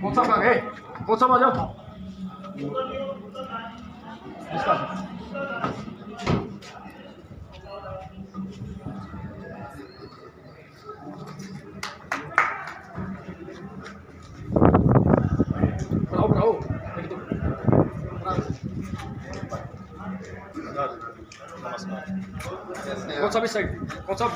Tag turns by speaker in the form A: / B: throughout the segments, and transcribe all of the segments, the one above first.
A: कौन सा भाग है? कौन सा आ जाओ इसका bravo कौन सा भी साइड कौन सा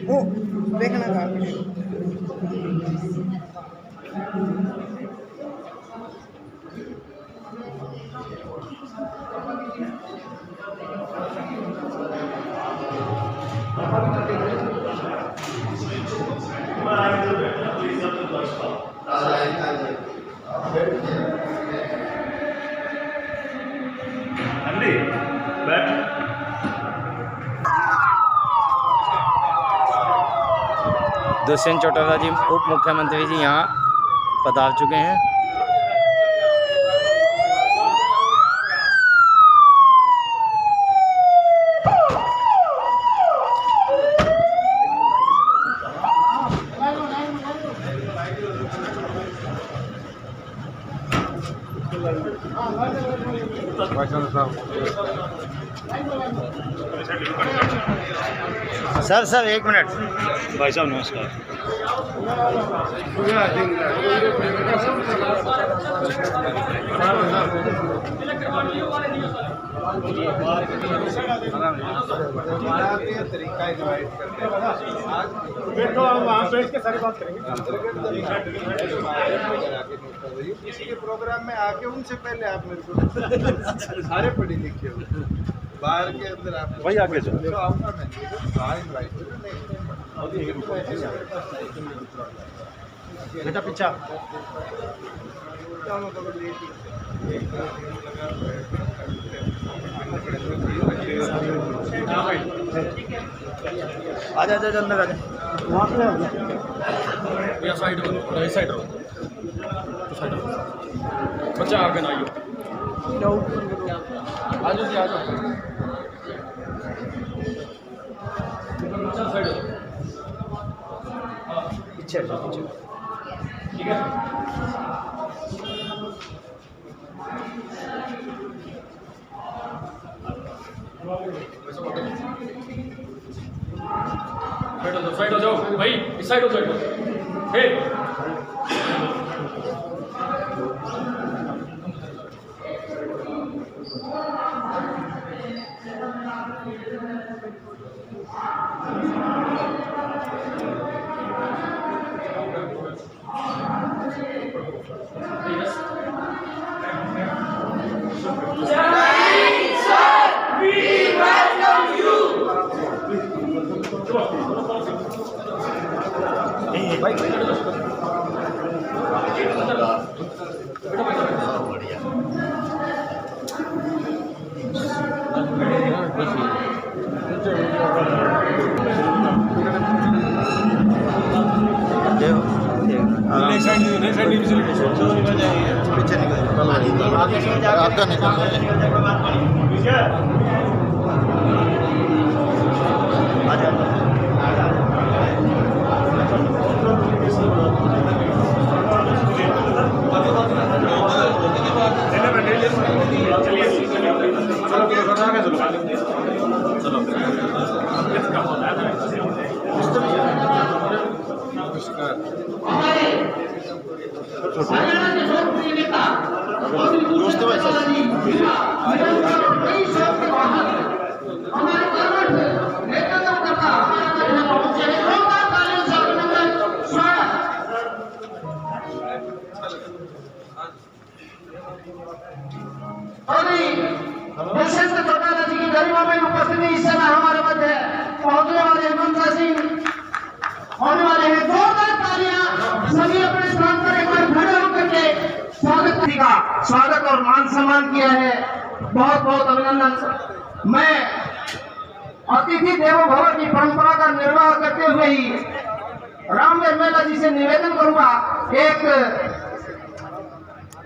B: वो देखना था
C: दुष्यंत चौटाला जी उप मुख्यमंत्री जी यहाँ पधार चुके हैं। सर एक मिनट।
D: भाई साहब नमस्कार।
A: बैठो, हम वहाँ बैठ के सारी बात करेंगे।
E: किसी के प्रोग्राम में आके उनसे पहले आप मेरे को सारे पढ़े लिखे हो बाहर के अंदर आप
D: वही आगे चलो।
E: आऊँगा मैं
A: बेटा पीछा
E: आजा आजा अंदर आजा
A: भैया साइड हो साइड रहो बच्चा आगे ना आइयो आ जाओ जी आ जाओ साइड पीछे पीछे ठीक है साइड हो जाओ भाई इस साइड हो साइड हो हे
E: पीछे निकल आपका
B: दुष्यंत चौटाला जी की गरिमा में उपस्थिति इस समय हमारे मध्य पहुंचने वाले मंत्रा सिंह होने वाले हैं। जोरदार तालियां सभी अपने स्थान पर एक बार खड़े होकर के स्वागत और मान सम्मान किया है, बहुत बहुत अभिनंदन। मैं अतिथि देवो भव की परंपरा का निर्वाह करते हुए ही रामदेव मेला जी से निवेदन करूंगा, एक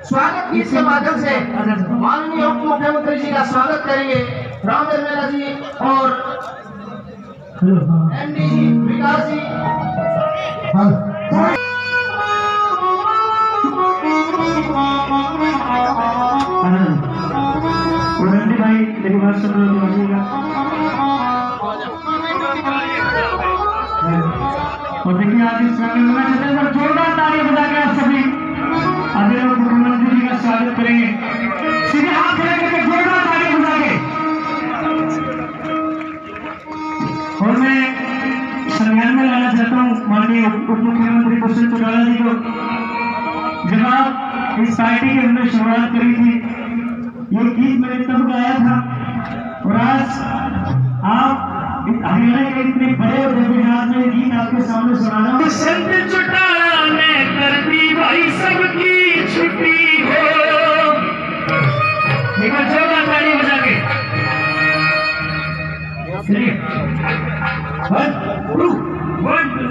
B: स्वागत गीत के माध्यम से माननीय उप मुख्यमंत्री जी का स्वागत करेंगे। रामदेव मेला जी और एमडी जी विकास जी। भाई मेरी बात सुन रहे और देखिए आज इस कार्यक्रम में जोरदार ताली बजा के आप सभी आदरणीय मुख्यमंत्री जी का स्वागत करेंगे। सीधे हाथ खड़े करके जोरदार ताली बजा के। और मैं संज्ञान में लाना चाहता हूँ माननीय उप मुख्यमंत्री दुष्यंत चौटाला जी को। जब आप इस पार्टी की हमने शुरुआत करी थी, ये गीत मैंने तब गाया था और आज आप हरियाणा के इतने बड़े और दिव्यांग में गीत आपके सामने सुनाना। दुष्यंत चौटाला ने कर दी भाई सबकी छुट्टी हो। एक बार जोरदार ताली बजा के। चलिए 1 2 1 2।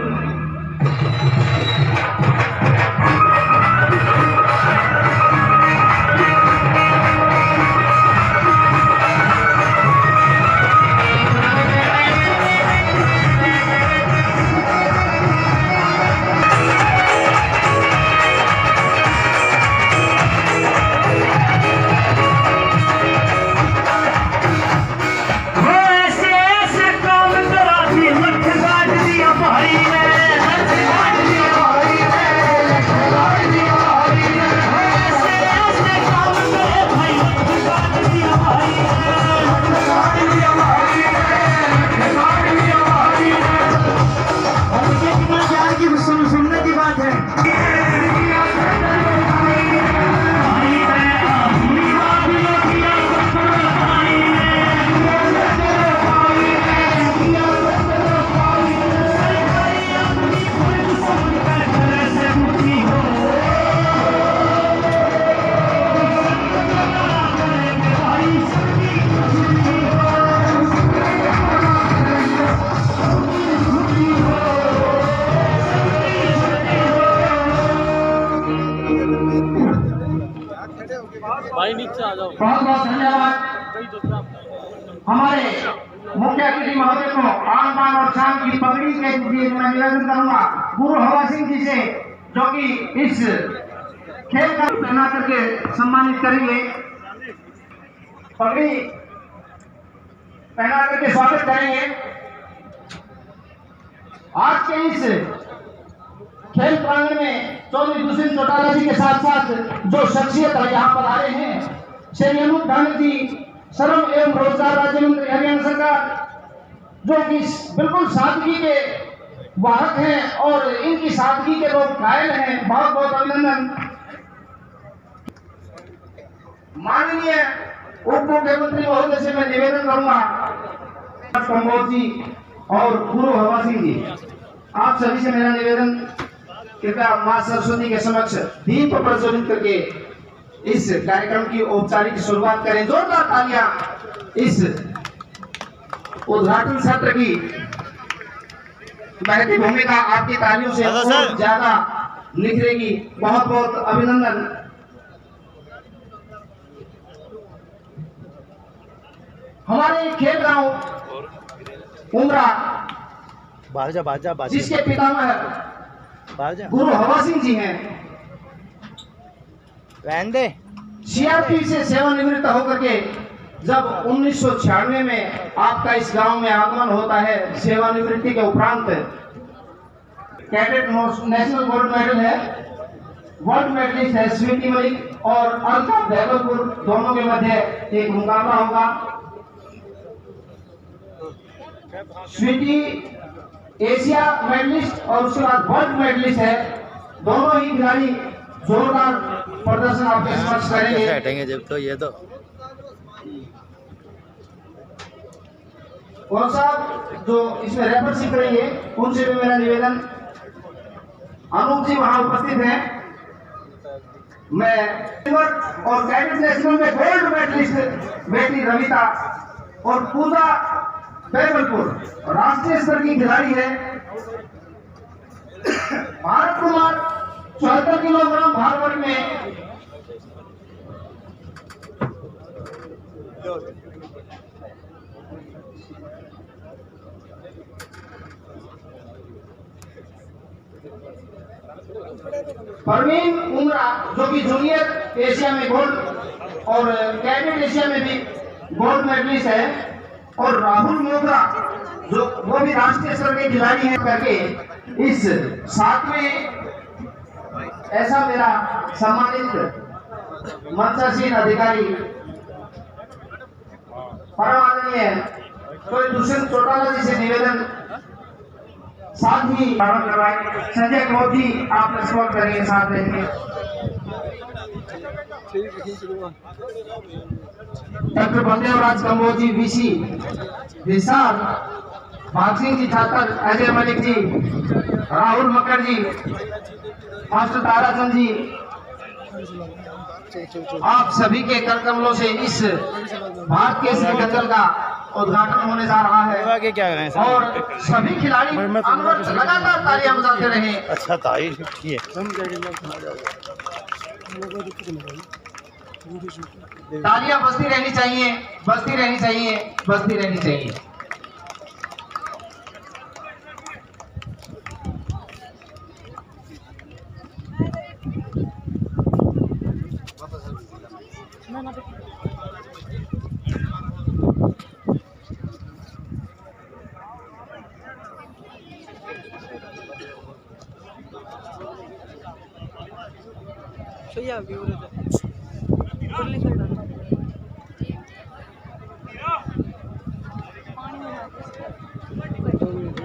A: भाई नीचे आ जाओ।
B: बहुत बहुत धन्यवाद। हमारे मुख्य अतिथि महोदय को आन बान और शान की पगड़ी के लिए मैं निवेदन करूंगा गुरु हवा सिंह जी से, जो कि इस खेल का पहना करके सम्मानित करेंगे। पगड़ी पहना करके स्वागत करेंगे। आज के इस खेल प्रांगण में चौधरी दुष्यंत चौटाला जी के साथ साथ जो शख्सियत यहाँ पर आए हैं, श्री अनूप धामी जी, श्रम एवं रोजगार राज्य मंत्री हरियाणा सरकार, जो कि बिल्कुल सादगी के वाहक हैं और इनकी सादगी के लोग कायल हैं। बहुत बहुत अभिनंदन। माननीय उप मुख्यमंत्री महोदय से मैं निवेदन करूंगा, कंबोज जी और गुरु हवा सिंह जी, आप सभी से मेरा निवेदन, कृपया मां सरस्वती के समक्ष दीप प्रज्वलित करके इस कार्यक्रम की औपचारिक शुरुआत करें। जोरदार तालियां इस उद्घाटन सत्र की महती भूमिका आपकी तालियों से बहुत ज्यादा निखरेगी। बहुत बहुत अभिनंदन। हमारे खेल गांव उमरा, जिसके पितामह गुरु हवा सिंह जी हैं, सीआरपी से सेवानिवृत्त होकर के जब 1996 में आपका इस गांव में आगमन होता है, सेवानिवृत्ति के उपरांत कैडेट नेशनल गोल्ड मेडल है, वर्ल्ड मेडलिस्ट है स्वीटी मलिक और अलका देवलपुर, दोनों के मध्य एक मुकाबला होगा। स्वीटी एशिया मेडलिस्ट और उसके बाद वर्ल्ड मेडलिस्ट है। दोनों ही खिलाड़ी जोरदार प्रदर्शन आपके समक्ष करेंगे।
C: जब तो ये तो
B: और साहब जो इसमें रेफरशिप करेंगे उनसे भी मेरा निवेदन। अनूप जी वहां उपस्थित हैं। मैं और कैडेट नेशनल में गोल्ड मेडलिस्ट बेटी रविता और पूजा बेगलपुर राष्ट्रीय स्तर की खिलाड़ी है। भारत कुमार 74 किलोग्राम भार वर्ग में परवीन उमरा जो कि जूनियर एशिया में गोल्ड और कैडेट एशिया में भी गोल्ड मेडलिस्ट है, और राहुल मोगरा जो वो भी राष्ट्रीय स्तर के खिलाड़ी हैं करके इस 7वें ऐसा मेरा सम्मानित मंचासीन अधिकारी परम आदरणीय तो दुष्यंत चौटाला जी से निवेदन, साथ ही प्रारंभ करवाए। संजय कौर जी आप रिस्पॉन्ड करेंगे, साथ रहेंगे। डॉक्टर बलदेव राज कम्बोज जी वीसी विशाल, भाग सिंह जी ठाकर, अजय मलिक जी, राहुल मक्कर जी, मास्टर ताराचंद जी, आप सभी के कर कमलों से इस भारत के श्री गंगल का उद्घाटन होने जा रहा है
C: क्या करें
B: और सभी खिलाड़ी लगातार तालियां बजाते रहे।
D: अच्छा ताई ठीक है।
B: तालियां बजती रहनी चाहिए, बजती रहनी चाहिए, बजती रहनी चाहिए।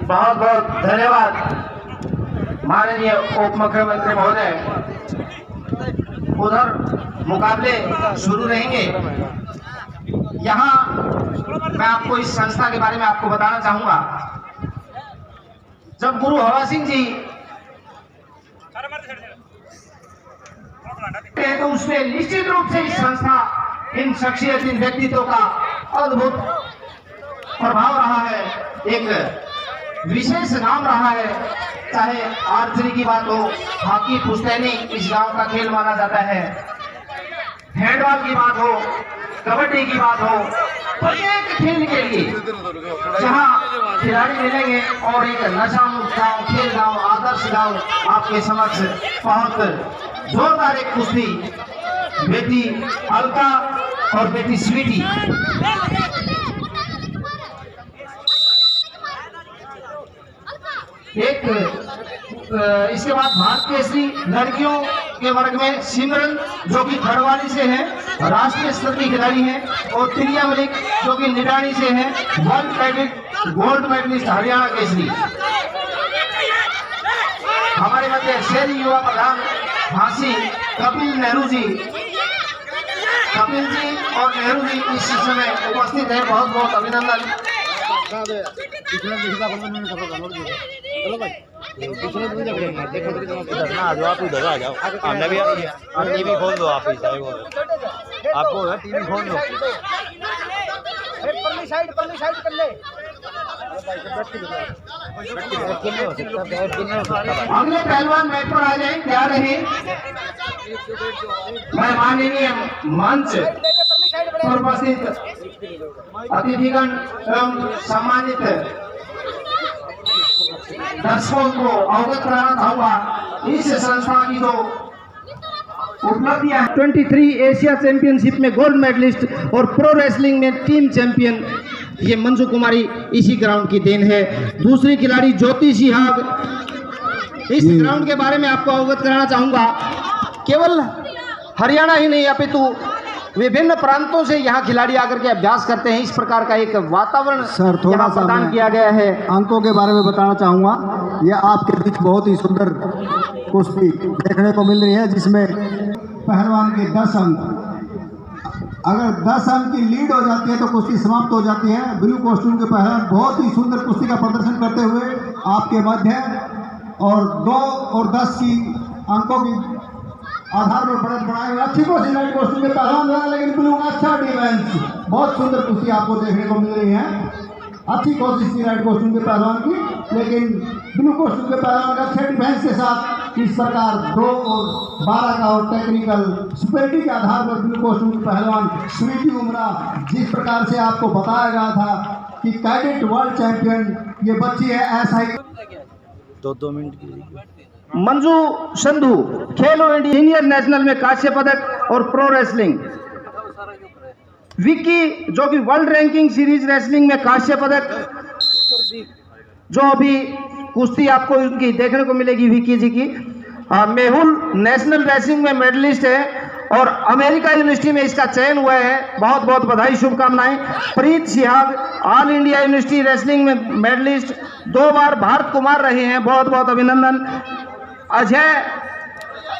B: बहुत बहुत धन्यवाद माननीय उप मुख्यमंत्री महोदय। उधर मुकाबले शुरू रहेंगे। यहाँ मैं आपको इस संस्था के बारे में आपको बताना चाहूंगा। जब गुरु हवा सिंह जी तो उसमें निश्चित रूप से इस संस्था इन शख्सियत इन व्यक्तित्वों का अद्भुत प्रभाव रहा है, एक विशेष नाम रहा है। चाहे आर्चरी की बात हो, हॉकी पुश्तैनी इस गांव का खेल माना जाता है, हैंडबॉल की बात हो, कबड्डी की बात हो, प्रत्येक खेल के लिए जहां खिलाड़ी मिलेंगे और एक नशा मुक्त गाँव, खेल गाँव, आदर्श गाँव आपके समक्ष बहुत जोरदार एक कुश्ती बेटी अलका और बेटी स्वीटी। एक इसके बाद भारत केसरी लड़कियों के वर्ग में सिमरन जो कि खड़वाली से है, राष्ट्रीय स्तर की खिलाड़ी है, और प्रिया मलिक जो कि निडानी से है, world cadet gold medalist Haryana Kesari. हमारे मध्य शहरी युवा प्रधान झांसी कपिल नेहरू जी, कपिल जी और नेहरू जी इस समय उपस्थित है, बहुत बहुत अभिनंदन।
D: आप इधर आ जाओ, हमने भी टीवी खोल दो, आप आपको टीवी खोल दो।
B: अगले पहलवान मैच पर आ जाए, तैयार रहे। मैं माननीय मंच पर उपस्थित अतिथिगण एवं सम्मानित दर्शकों को अवगत कराना चाहूंगा इस संस्था की जो उपलब्धियां 23 एशिया चैंपियनशिप में गोल्ड मेडलिस्ट और प्रो रेसलिंग में टीम चैंपियन, ये मंजू कुमारी इसी ग्राउंड की देन है। दूसरी खिलाड़ी ज्योति सिहाग। इस ग्राउंड के बारे में आपको अवगत कराना चाहूंगा। केवल हरियाणा ही नहीं अपितु विभिन्न प्रांतों से यहाँ खिलाड़ी आकर के अभ्यास करते हैं। इस प्रकार का एक वातावरण
F: सर थोड़ा सा
B: प्रदान किया गया है।
F: अंकों के बारे में बताना चाहूँगा। ये आपके बीच बहुत ही सुंदर कुश्ती देखने को मिल रही है, जिसमें पहलवान के 10 अंक, अगर 10 अंक की लीड हो जाती है तो कुश्ती समाप्त हो जाती है। ब्लू कॉस्ट्यूम के पहलवान बहुत ही सुंदर कुश्ती का प्रदर्शन करते हुए आपके मध्य और 2 और 10 की अंकों की आधार पर बढ़त बनाए हुए अच्छी कोशिश लाइट कॉस्ट्यूम के पहलवान द्वारा, लेकिन ब्लू अच्छा डिफेंस, बहुत सुंदर कुश्ती आपको देखने को मिल रही है। अच्छी कोशिश थी लाइट कॉस्ट्यूम के पहलवान की, लेकिन ब्लू कॉस्ट्यूम के पहलवान का अच्छे डिफेंस के साथ इस प्रकार 2 और 12 का और टेक्निकल सुपेरिटी के आधार पर ब्लू कॉस्ट्यूम के पहलवान स्मृति उमरा, जिस प्रकार से आपको बताया गया था कि कैडेट वर्ल्ड चैंपियन ये बच्ची है, ऐसा ही
D: 2 मिनट की।
B: मंजू संधू खेलो इंडिया सीनियर नेशनल में कांस्य पदक और प्रो रेसलिंग। विक्की जो कि वर्ल्ड रैंकिंग सीरीज रेसलिंग में कांस्य पदक, जो अभी कुश्ती आपको उनकी देखने को मिलेगी विक्की जी की। मेहुल नेशनल रेसलिंग में मेडलिस्ट है और अमेरिका यूनिवर्सिटी में इसका चयन हुआ है, बहुत बहुत बधाई शुभकामनाएं। Preet Sihag all India university wrestling में मेडलिस्ट, 2 बार भारत कुमार रहे हैं, बहुत बहुत अभिनंदन। Ajay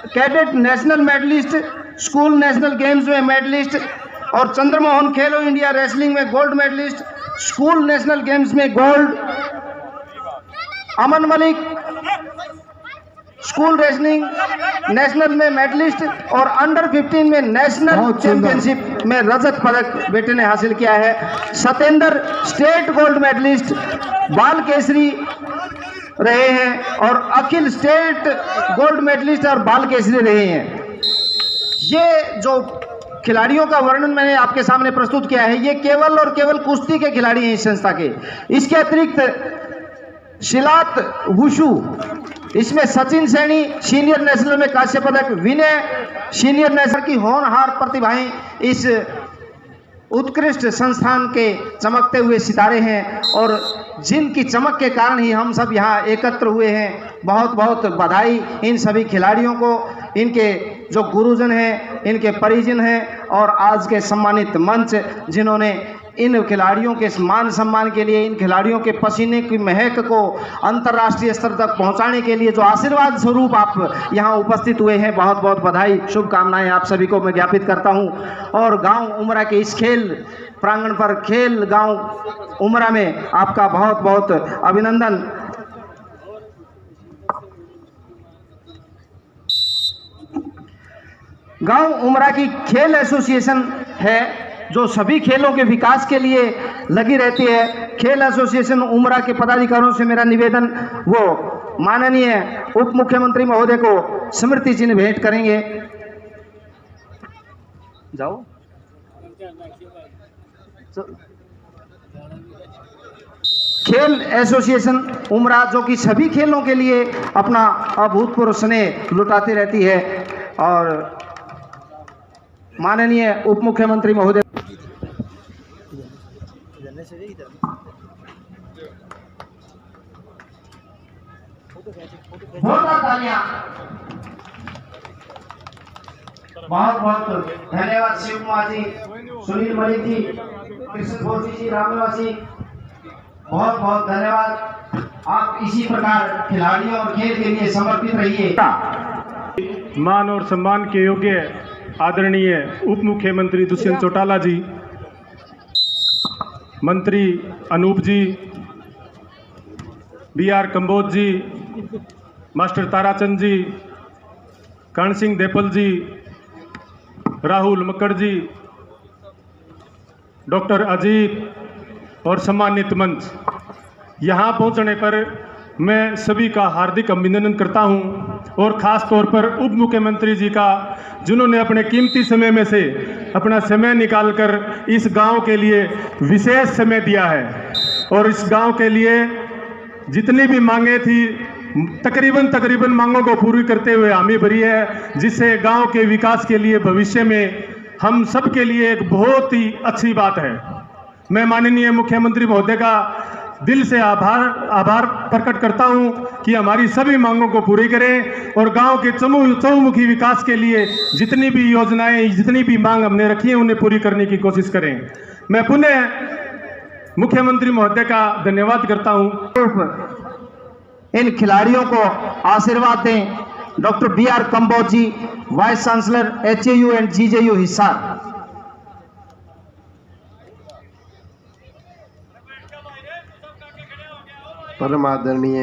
B: cadet national medalist, school national games में मेडलिस्ट और चंद्रमोहन खेलो इंडिया रेसलिंग में gold medalist, school national games में gold. Aman Malik school wrestling national में मेडलिस्ट और अंडर 15 में नेशनल चैंपियनशिप में रजत पदक बेटे ने हासिल किया है। सतेंद्र स्टेट गोल्ड मेडलिस्ट, बाल केसरी रहे हैं और अखिल स्टेट गोल्ड मेडलिस्ट और बाल केसरी रहे हैं। ये जो खिलाड़ियों का वर्णन मैंने आपके सामने प्रस्तुत किया है, ये केवल और केवल कुश्ती के खिलाड़ी हैं इस संस्था के। इसके अतिरिक्त शिलात वुशु, इसमें सचिन सैनी सीनियर नेशनल में कांस्य पदक, विनय सीनियर नेशनल की होनहार प्रतिभाएं इस उत्कृष्ट संस्थान के चमकते हुए सितारे हैं और जिनकी चमक के कारण ही हम सब यहाँ एकत्र हुए हैं। बहुत बहुत बधाई इन सभी खिलाड़ियों को, इनके जो गुरुजन हैं, इनके परिजन हैं और आज के सम्मानित मंच जिन्होंने इन खिलाड़ियों के मान सम्मान के लिए, इन खिलाड़ियों के पसीने की महक को अंतर्राष्ट्रीय स्तर तक पहुंचाने के लिए जो आशीर्वाद स्वरूप आप यहाँ उपस्थित हुए हैं, बहुत बहुत बधाई शुभकामनाएं आप सभी को मैं ज्ञापित करता हूं। और गांव उमरा के इस खेल प्रांगण पर, खेल गांव उमरा में आपका बहुत बहुत अभिनंदन। गांव उमरा की खेल एसोसिएशन है जो सभी खेलों के विकास के लिए लगी रहती है। खेल एसोसिएशन उमरा के पदाधिकारियों से मेरा निवेदन, वो माननीय उप मुख्यमंत्री महोदय को स्मृति चिन्ह भेंट करेंगे। जाओ खेल एसोसिएशन उमरा जो कि सभी खेलों के लिए अपना अभूतपूर्व स्नेह लुटाती रहती है और माननीय उप मुख्यमंत्री महोदय बहुत बहुत धन्यवाद शिव कुमार जी, सुनील मलिक जी, कृष्ण भोजी जी, रामनिवासी, बहुत बहुत धन्यवाद। आप इसी प्रकार खिलाड़ियों और खेल के लिए समर्पित रहिए।
G: मान और सम्मान के योग्य आदरणीय उप मुख्यमंत्री दुष्यंत चौटाला जी, मंत्री अनूप जी, BR कंबोज जी, मास्टर ताराचंद जी, कर्ण सिंह देपल जी, राहुल मक्कड़ जी, डॉक्टर अजीत और सम्मानित मंच, यहाँ पहुँचने पर मैं सभी का हार्दिक अभिनंदन करता हूँ और ख़ास तौर पर उप मुख्यमंत्री जी का, जिन्होंने अपने कीमती समय में से अपना समय निकालकर इस गांव के लिए विशेष समय दिया है और इस गांव के लिए जितनी भी मांगे थी तकरीबन मांगों को पूरी करते हुए हामी भरी है, जिससे गांव के विकास के लिए भविष्य में हम सब के लिए एक बहुत ही अच्छी बात है। मैं माननीय मुख्यमंत्री महोदय का दिल से आभार प्रकट करता हूं कि हमारी सभी मांगों को पूरी करें और गांव के चहुमुखी विकास के लिए जितनी भी योजनाएं, जितनी भी मांग हमने रखी है उन्हें पूरी करने की कोशिश करें। मैं पुनः मुख्यमंत्री महोदय का धन्यवाद करता हूं।
B: इन खिलाड़ियों को आशीर्वाद दें। Doctor BR Kamboj ji, vice chancellor HAU and GJU Hisar.
H: परम आदरणीय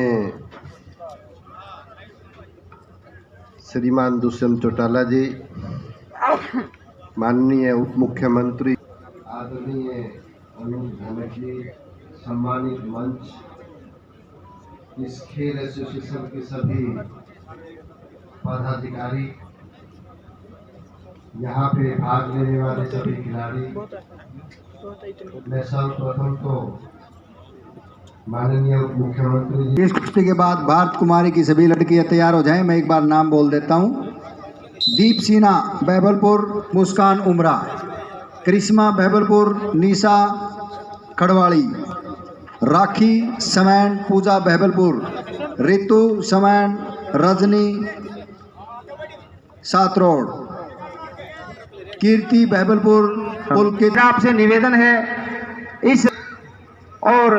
E: श्रीमान दुष्यंत चौटाला जी, माननीय उप मुख्यमंत्री आदरणीय अनूप धनक जी, सम्मानित मंच, इस खेल एसोसिएशन के सभी पदाधिकारी, यहाँ पे भाग लेने वाले सभी खिलाड़ी, मैं सर्वप्रथम तो माननीय उप मुख्यमंत्री।
F: इस कुश्ती के बाद भारत कुमारी की सभी लड़कियां तैयार हो जाएं। मैं एक बार नाम बोल देता हूं। दीप सिन्हा बहबलपुर, मुस्कान उमरा, करिश्मा बहबलपुर, निशा खड़वाड़ी, राखी समैन पूजा बहबलपुर, रितु समैन रजनी सातरोड, कीर्ति बहबलपुर, पुलकित। आपसे निवेदन है इस और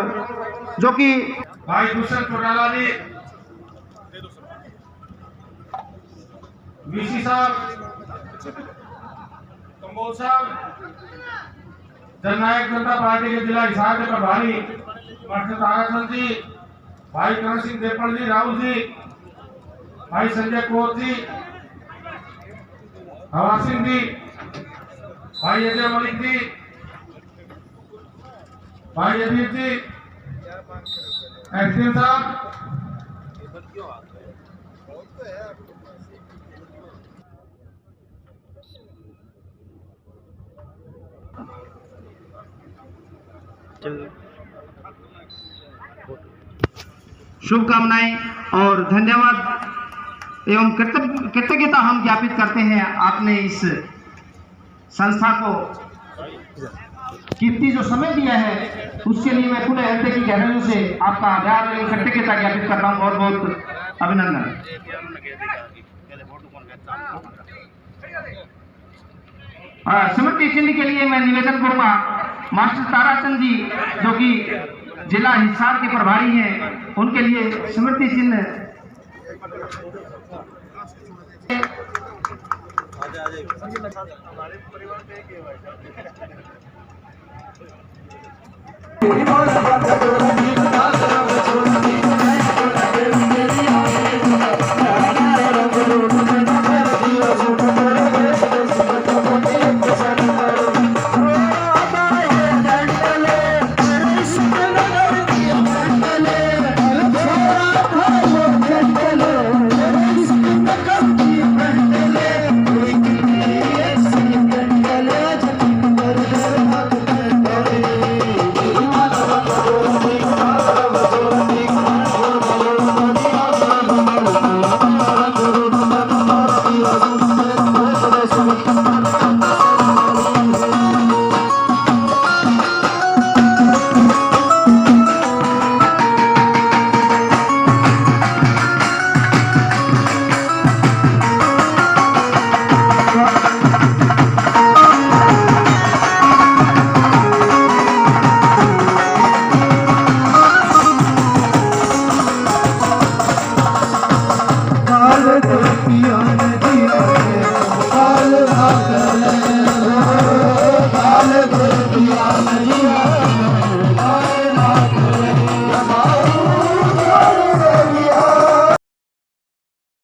F: जो कि
G: भाई दुष्यंत चौटाला जी, वीसी साहब, कंबोज साहब, जननायक जनता पार्टी के जिला हिसार के प्रभारी मास्टर ताराचंद जी, भाई करण सिंह देपड़ जी, राहुल जी, भाई संजय कौर जी, हवा सिंह जी, भाई अजय मलिक जी, भाई अजीत जी, एक्टिव साहब,
B: शुभकामनाएं और धन्यवाद एवं कृतज्ञता हम ज्ञापित करते हैं। आपने इस संस्था को कीमती जो समय दिया है उसके लिए मैं खुले हृदय की गहराइयों से आपका आभार एवं कृतज्ञता ज्ञापित करता हूँ। बहुत बहुत अभिनंदन। स्मृति चिन्ह के लिए मैं निवेदन करूंगा मास्टर ताराचंद जी जो कि जिला हिसार के प्रभारी हैं, उनके लिए स्मृति चिन्ह।
E: हमारे परिवार